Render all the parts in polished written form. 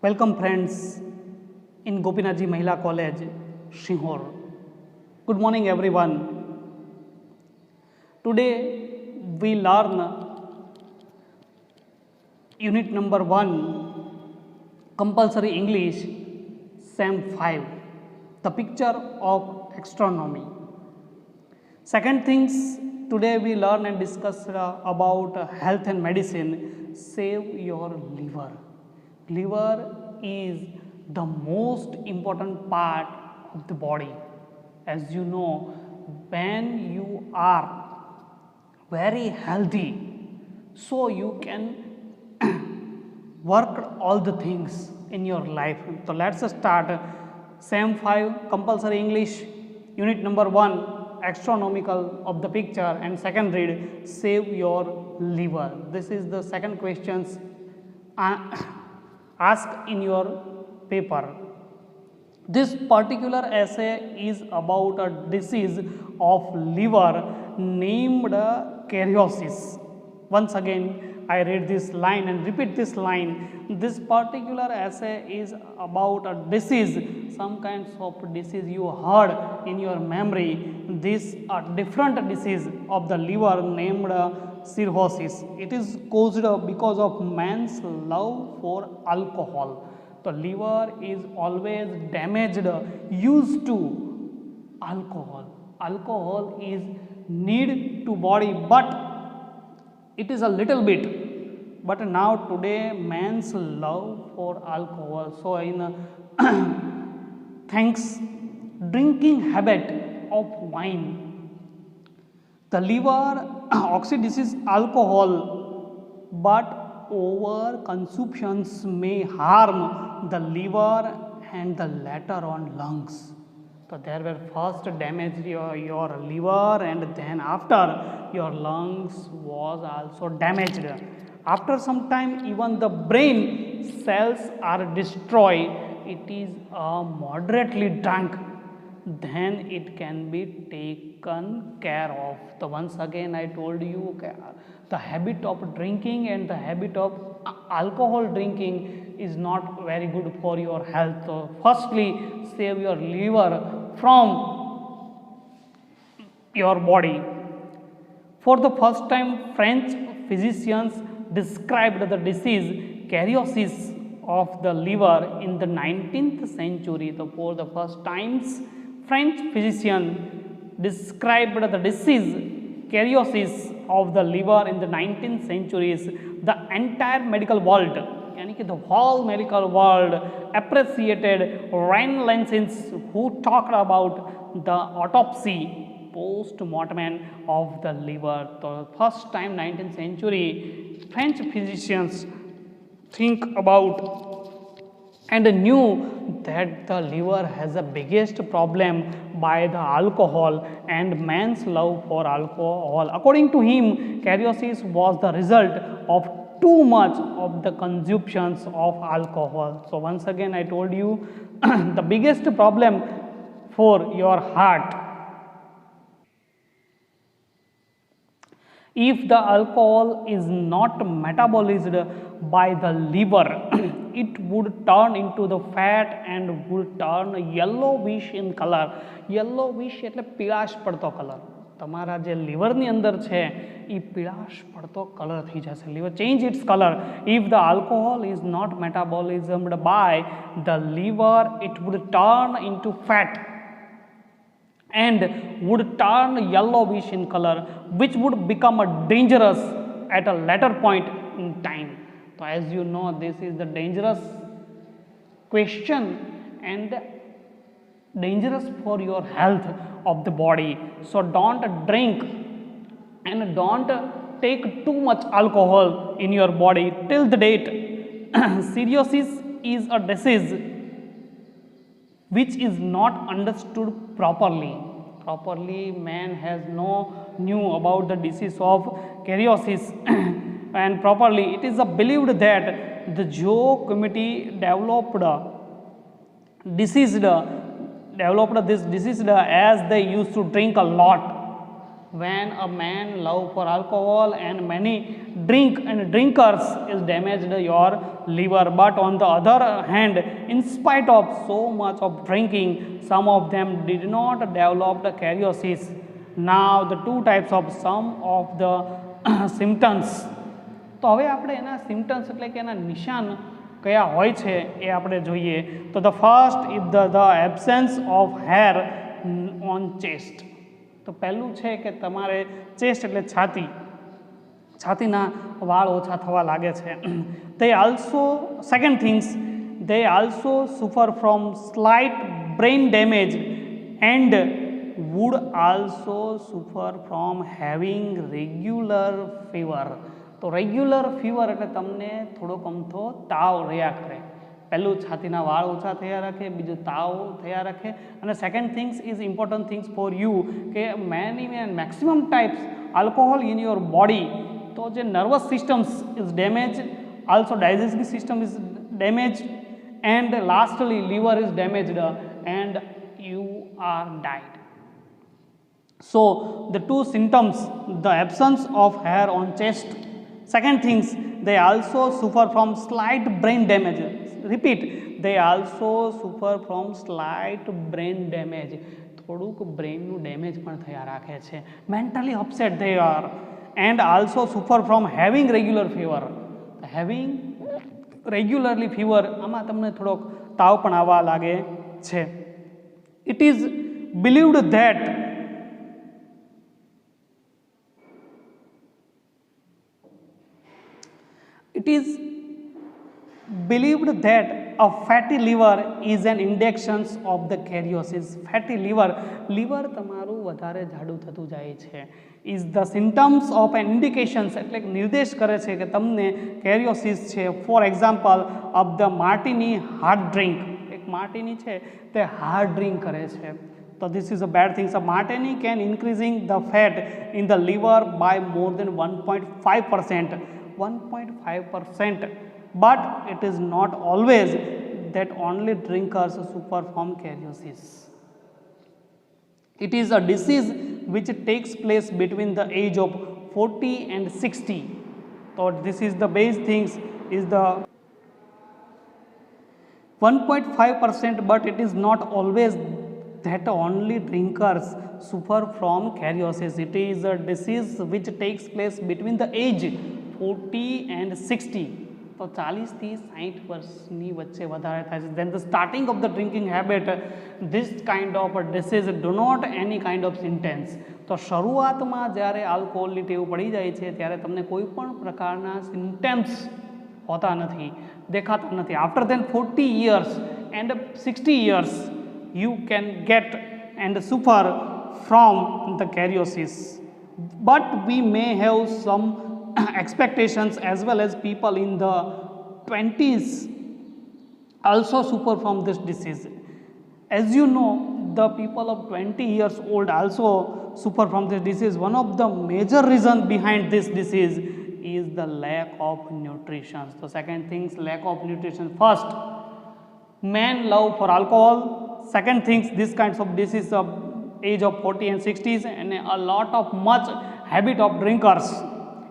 Welcome friends in Gopinathji Mahila College, Shihor. Good morning everyone. Today we learn unit number 1, compulsory English, Sem 5, the picture of astronomy. Second things, today we learn and discuss about health and medicine, save your liver. Liver is the most important part of the body. As you know, when you are very healthy, so you can work all the things in your life. So let's start Sem 5 compulsory English unit number 1 astronomical of the picture, and second read save your liver. This is the second questions asked in your paper. This particular essay is about a disease of liver named cirrhosis. Once again, I read this line and repeat this line. This particular essay is about a disease, some kinds of disease you heard in your memory. This a different disease of the liver named cirrhosis. It is caused because of man's love for alcohol. The liver is always damaged used to alcohol. Alcohol is need to body, but it is a little bit. But now today man's love for alcohol. So in thanks drinking habit of wine, the liver oxidises alcohol, but over consumptions may harm the liver and the later on lungs. So there were first damage your liver, and then after your lungs was also damaged. After some time even the brain cells are destroyed. It is moderately drunk, then it can be taken care of. So once again I told you the habit of drinking and the habit of alcohol drinking is not very good for your health. So firstly save your liver from your body. For the first time French physicians described the disease cirrhosis of the liver in the 19th century. So for the first times French physician described the disease cirrhosis of the liver in the 19th centuries. The entire medical world, yani the whole medical world appreciated Renaissance, who talked about the autopsy post-mortem of the liver. The first time 19th century French physicians think about and knew that the liver has the biggest problem by the alcohol and man's love for alcohol. According to him, cirrhosis was the result of too much of the consumptions of alcohol. So once again I told you the biggest problem for your heart. If the alcohol is not metabolized by the liver, it would turn into the fat and would turn yellowish in color. Yellowish એટલે પીળાશ પડતો colour. તમારા જે લિવરની અંદર છે એ પીળાશ પડતો colour થઈ જશે. liver change its color. If the alcohol is not metabolized by the liver, it would turn into fat and would turn yellowish in color, which would become dangerous at a later point in time. So as you know, this is the dangerous question and dangerous for your health of the body. So don't drink and don't take too much alcohol in your body. Till the date cirrhosis is a disease which is not understood properly. Man has no knew about the disease of cirrhosis and properly. It is believed that the Joe committee developed this disease as they used to drink a lot. when a man love for alcohol and many drink and drinkers is damaged your liver. But on the other hand, in spite of so much of drinking, some of them did not develop the cirrhosis. Now the two types of some of the symptoms. તો હવે આપણે એના symptoms એટલે કે એના નિશાન કયા હોય છે એ આપણે જોઈએ. તો the first is the absence of hair on chest. તો પહેલું છે કે તમારે ચેસ્ટ એટલે છાતીના વાળ ઓછા થવા લાગે છે. they also second things, they also suffer from slight brain damage and would also suffer from having regular fever. તો રેગ્યુલર ફીવર એટલે તમને થોડોક અમથો તાવ રહ્યા કરે. પહેલું છાતીના વાળ ઓછા થયા રાખે, બીજું તાવ થયા રાખે, અને second things is important things for you કે maximum types alcohol in your body. તો જે nervous systems is damage, also digestive system is damage, and lastly liver is damaged and you are died. So the two symptoms, the absence of hair on chest, second things, they also suffer from slight brain damage. Repeat, they also suffer from slight brain damage. થોડુંક બ્રેઇનનું damage પણ થયા રાખે છે. Mentally upset they are and also suffer from having regular fever. Having regularly fever, આમાં તમને થોડોક તાવ પણ આવવા લાગે છે. It is believed that a fatty liver is an indication of the cirrhosis. Fatty liver તમારું વધારે જાડું થતું જાય છે. is the symptoms of an indications એટલે નિર્દેશ કરે છે કે તમને cirrhosis છે. for example of the martini hard drink. એક માર્ટિની છે તે હાર્ડ ડ્રિંક કરે છે. So this is a bad thing. So martini can increasing the fat in the liver by more than 1.5%. 1.5%, but it is not always that only drinkers suffer from cirrhosis. It is a disease which takes place between the age of 40 and 60. So this is the base things is the 1.5%, but it is not always that only drinkers suffer from cirrhosis. It is a disease which takes place between the age 40 and 60. તો 40 થી 60 વર્ષની વચ્ચે વધારે થાય છે. Then the starting of the drinking habit, this kind of a disease do not any kind of symptoms. તો શરૂઆતમાં જ્યારે આલ્કોહોલની ટેવ પડી જાય છે ત્યારે તમને કોઈ પણ પ્રકારના સિમ્ટમ્સ હોતા નથી, દેખાતા નથી. After then 40 years and 60 years you can get and suffer from the cirrhosis. But we may have some expectations as well as people in the 20s also suffer from this disease. As you know, the people of 20 years old also suffer from this disease. One of the major reasons behind this disease is the lack of nutrition. So second things, lack of nutrition. First, men love for alcohol. Second things, this kinds of disease of age of 40 and 60s, and a lot of much habit of drinkers.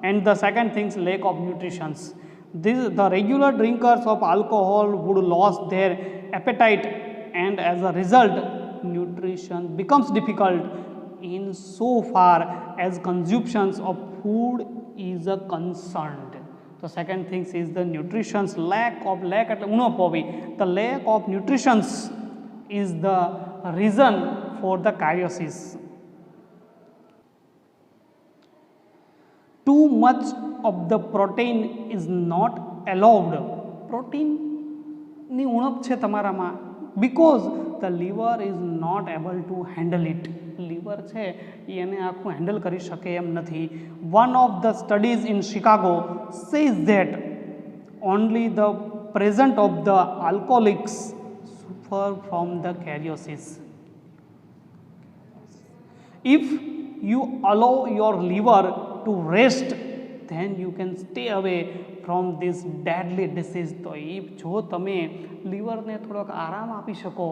And the second thing is lack of nutrition. The regular drinkers of alcohol would lose their appetite, and as a result nutrition becomes difficult in so far as consumptions of food is concerned. The second thing is the nutrition lack the lack of nutrition is the reason for the cirrhosis. Too much of the protein is not allowed. Protein ની ઉણપ છે તમારામાં because the liver is not able to handle it. liver છે એ એને આખું handle કરી શકે એમ નથી. One of the studies in Chicago says that only the presence of the alcoholics suffer from the cirrhosis. If you allow your liver to rest, then you can stay away from this deadly disease. તો એ જો તમે લીવરને થોડોક આરામ આપી શકો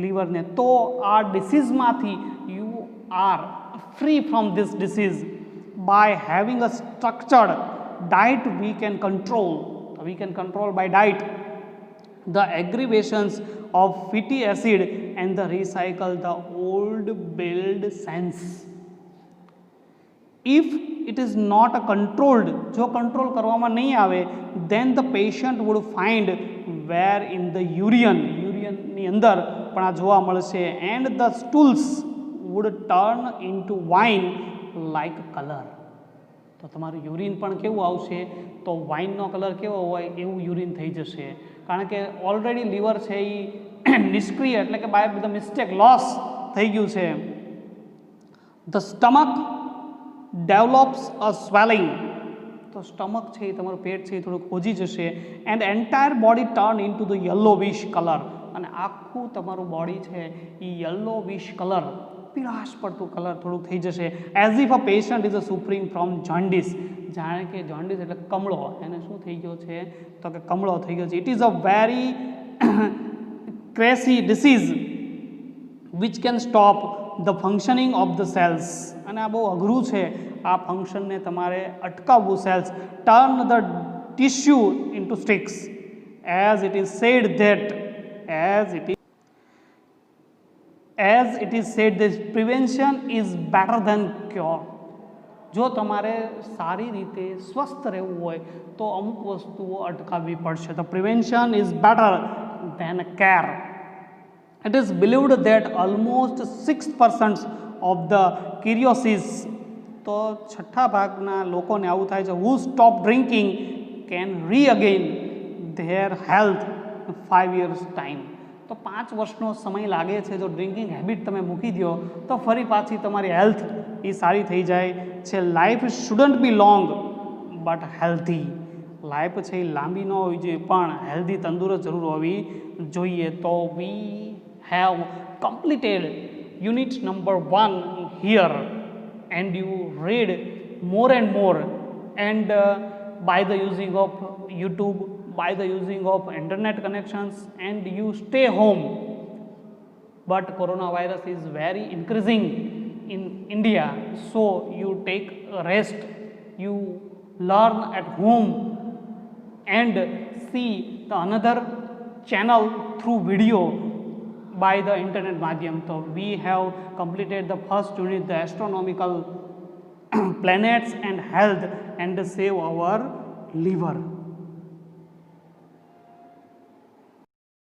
લીવરને, તો આ ડિસીઝમાંથી you are free from this disease. By having a structured diet, we can control by diet the aggravations of fatty acid and the recycle the old build cells. If it is not a controlled, જો control કરવામાં નહીં આવે, then the patient would find where in the યુરિનની અંદર પણ આ જોવા મળશે, and the stools would turn into wine like color. તો તમારું યુરિન પણ કેવું આવશે, તો વાઇનનો કલર કેવો હોય એવું યુરિન થઈ જશે, કારણ કે ઓલરેડી લીવર છે એ નિષ્ક્રિય એટલે કે બાય ધ મિસ્ટેક લોસ થઈ ગયું છે. The stomach develops a swelling, તો સ્ટમક છે એ તમારું પેટ છે એ થોડુંક હોજી જશે, and entire body turn into the yellowish colour, અને આખું તમારું બોડી છે એ યલોવિશ કલર, પીળાશ પડતું કલર થોડુંક થઈ જશે. As if a patient is a suffering from jaundice, જાણે કે જોન્ડિસ એટલે કમળો, એને શું થઈ ગયો છે તો કે કમળો થઈ ગયો છે. It is a very crazy disease which can stop the functioning of the cells, અને આ બહુ અઘરું છે આ ફંક્શનને તમારે અટકાવવું. Cells turn the tissue into sticks, as it is said that as it is said that prevention is better than cure. જો તમારે સારી રીતે સ્વસ્થ રહેવું હોય તો અમુક વસ્તુઓ અટકાવવી પડશે. તો prevention is better than care. It is believed that almost 6% of the curiosities, તો છઠ્ઠા ભાગના લોકોને આવું થાય છે, who stop drinking can regain their health in 5 years time. તો 5 વર્ષનો સમય લાગે છે, જો ડ્રિંકિંગ હેબિટ તમે મૂકી દો તો ફરી પાછી તમારી હેલ્થ એ સારી થઈ જાય છે. Life shouldn't be long but healthy, life છે એ લાંબી ન હોવી જોઈએ પણ હેલ્ધી તંદુરસ્ત જરૂર હોવી જોઈએ. તો we have completed unit number 1 here, and you read more and more, and by the using of YouTube, by the using of internet connections, and you stay home. But coronavirus is very increasing in India, so you take a rest, you learn at home and see the another channel through video by the internet medium. So we have completed the first unit, the astronomical planets and health, and save our liver.